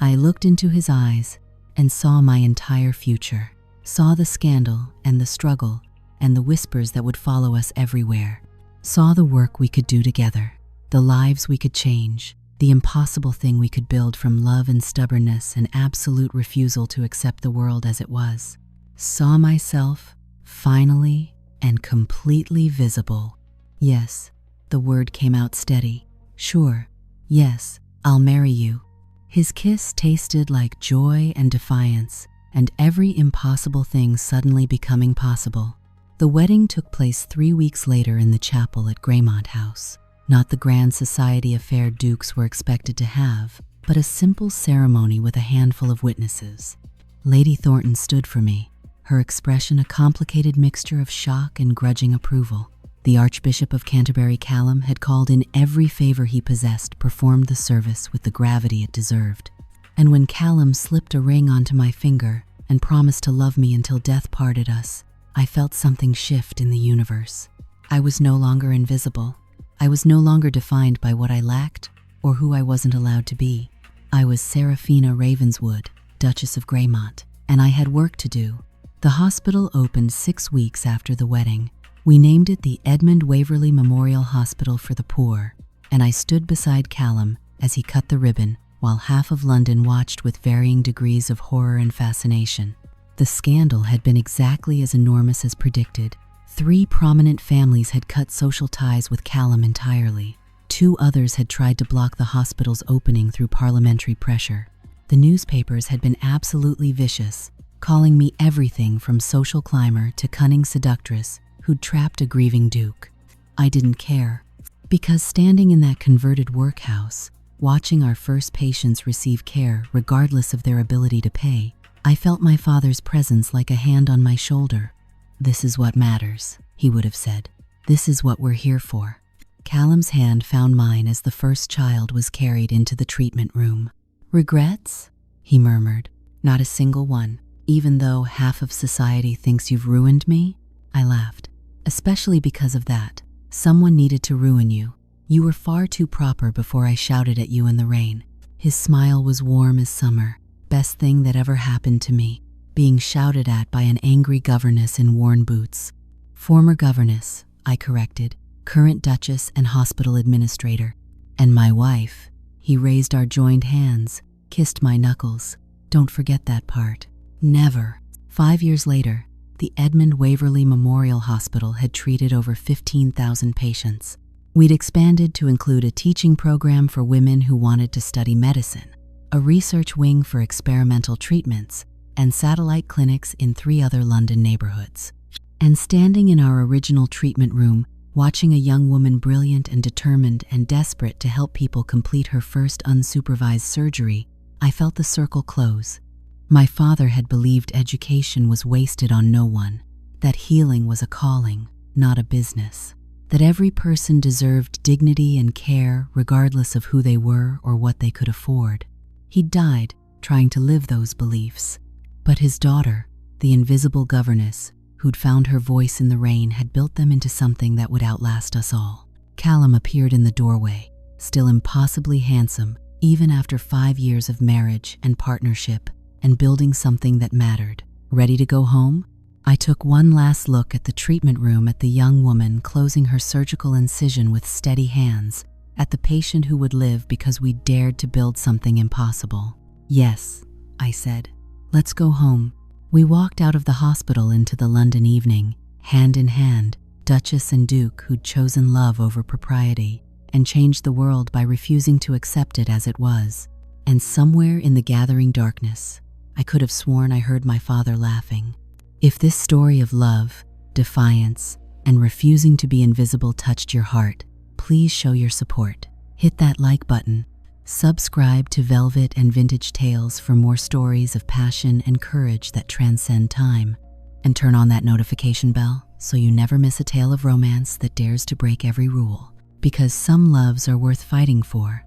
I looked into his eyes and saw my entire future, saw the scandal and the struggle and the whispers that would follow us everywhere, saw the work we could do together, the lives we could change, the impossible thing we could build from love and stubbornness and absolute refusal to accept the world as it was. Saw myself, finally and completely visible. Yes, the word came out steady. Sure, yes, I'll marry you. His kiss tasted like joy and defiance, and every impossible thing suddenly becoming possible. The wedding took place 3 weeks later in the chapel at Greymont House. Not the grand society affair dukes were expected to have, but a simple ceremony with a handful of witnesses. Lady Thornton stood for me, her expression a complicated mixture of shock and grudging approval. The Archbishop of Canterbury Callum had called in every favor he possessed, performed the service with the gravity it deserved. And when Callum slipped a ring onto my finger and promised to love me until death parted us, I felt something shift in the universe. I was no longer invisible. I was no longer defined by what I lacked or who I wasn't allowed to be. I was Serafina Ravenswood, Duchess of Greymont, and I had work to do. The hospital opened 6 weeks after the wedding. We named it the Edmund Waverley Memorial Hospital for the Poor, and I stood beside Callum as he cut the ribbon, while half of London watched with varying degrees of horror and fascination. The scandal had been exactly as enormous as predicted. 3 prominent families had cut social ties with Callum entirely. 2 others had tried to block the hospital's opening through parliamentary pressure. The newspapers had been absolutely vicious, calling me everything from social climber to cunning seductress who'd trapped a grieving duke. I didn't care, because standing in that converted workhouse, watching our first patients receive care regardless of their ability to pay, I felt my father's presence like a hand on my shoulder. "This is what matters," he would have said. "This is what we're here for." Callum's hand found mine as the first child was carried into the treatment room. "Regrets?" he murmured. "Not a single one. Even though half of society thinks you've ruined me?" I laughed. "Especially because of that. Someone needed to ruin you. You were far too proper before I shouted at you in the rain." His smile was warm as summer. Best thing that ever happened to me, being shouted at by an angry governess in worn boots. "Former governess," I corrected, "current duchess and hospital administrator. And my wife." He raised our joined hands, kissed my knuckles. "Don't forget that part." "Never." 5 years later, the Edmund Waverley Memorial Hospital had treated over 15,000 patients. We'd expanded to include a teaching program for women who wanted to study medicine, a research wing for experimental treatments, and satellite clinics in 3 other London neighborhoods. And standing in our original treatment room, watching a young woman brilliant and determined and desperate to help people complete her first unsupervised surgery, I felt the circle close. My father had believed education was wasted on no one, that healing was a calling, not a business, that every person deserved dignity and care regardless of who they were or what they could afford. He died trying to live those beliefs. But his daughter, the invisible governess, who'd found her voice in the rain, had built them into something that would outlast us all. Callum appeared in the doorway, still impossibly handsome, even after 5 years of marriage and partnership, and building something that mattered. "Ready to go home?" I took one last look at the treatment room, at the young woman closing her surgical incision with steady hands, at the patient who would live because we dared to build something impossible. "Yes," I said. "Let's go home." We walked out of the hospital into the London evening, hand in hand, Duchess and Duke who'd chosen love over propriety and changed the world by refusing to accept it as it was. And somewhere in the gathering darkness, I could have sworn I heard my father laughing. If this story of love, defiance, and refusing to be invisible touched your heart, please show your support. Hit that like button. Subscribe to Velvet and Vintage Tales for more stories of passion and courage that transcend time. And turn on that notification bell so you never miss a tale of romance that dares to break every rule. Because some loves are worth fighting for,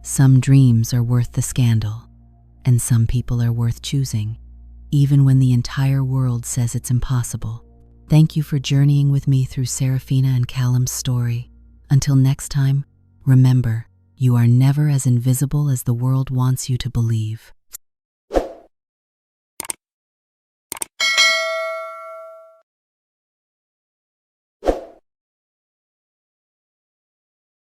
some dreams are worth the scandal, and some people are worth choosing, even when the entire world says it's impossible. Thank you for journeying with me through Serafina and Callum's story. Until next time, remember, you are never as invisible as the world wants you to believe.